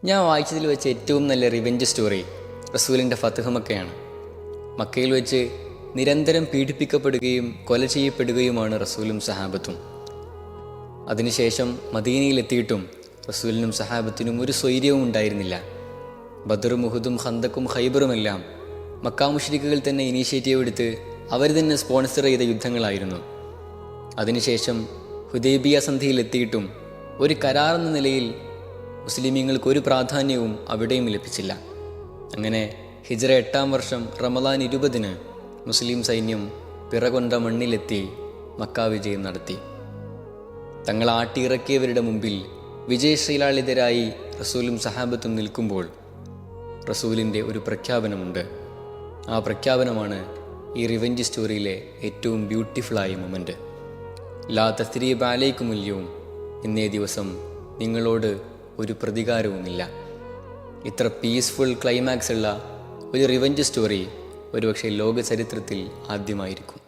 ഞാൻ വായിച്ചതിൽ വെച്ച് ഏറ്റവും നല്ല റിവെഞ്ച് സ്റ്റോറി റസൂലിൻ്റെ ഫത്ഹ് മക്കയാണ്. മക്കയിൽ വെച്ച് നിരന്തരം പീഡിപ്പിക്കപ്പെടുകയും കൊല ചെയ്യപ്പെടുകയുമാണ് റസൂലും സഹാബത്തും. അതിനുശേഷം മദീനയിലെത്തിയിട്ടും റസൂലിനും സഹാബത്തിനും ഒരു സ്വൈര്യവും ഉണ്ടായിരുന്നില്ല. ബദറും ഉഹുദും ഖന്തക്കും ഖൈബറുമെല്ലാം മക്കാ മുശ്രിക്കുകൾ തന്നെ ഇനീഷ്യേറ്റീവ് എടുത്ത് അവർ തന്നെ സ്പോൺസർ ചെയ്ത യുദ്ധങ്ങളായിരുന്നു. അതിനുശേഷം ഹുദൈബിയ സന്ധിയിലെത്തിയിട്ടും ഒരു കരാറെന്ന നിലയിൽ മുസ്ലിമീങ്ങൾക്ക് ഒരു പ്രാധാന്യവും അവിടെയും ലഭിച്ചില്ല. അങ്ങനെ ഹിജ്റ 8-ാം വർഷം റമദാൻ 20-ന് മുസ്ലിം സൈന്യം പിറകൊണ്ട മണ്ണിലെത്തി മക്ക വിജയം നടത്തി. തങ്ങൾ ആട്ടിയിറക്കിയവരുടെ മുമ്പിൽ വിജയശ്രീലാളിതരായി റസൂലും സഹാബത്തും നിൽക്കുമ്പോൾ റസൂലിൻ്റെ ഒരു പ്രഖ്യാപനമുണ്ട്. ആ പ്രഖ്യാപനമാണ് ഈ റിവെഞ്ച് സ്റ്റോറിയിലെ ഏറ്റവും ബ്യൂട്ടിഫുള്ളായ മൊമെൻ്റ്. ലാ തസ്രീബ അലൈക്കുമുൽ യൗം, ഇന്നേ ദിവസം നിങ്ങളോട് ഒരു പ്രതികാരവുമില്ല. ഇത്ര പീസ്ഫുൾ ക്ലൈമാക്സ് ഉള്ള ഒരു റിവെഞ്ച് സ്റ്റോറി ഒരുപക്ഷെ ലോക ചരിത്രത്തിൽ ആദ്യമായിരിക്കും.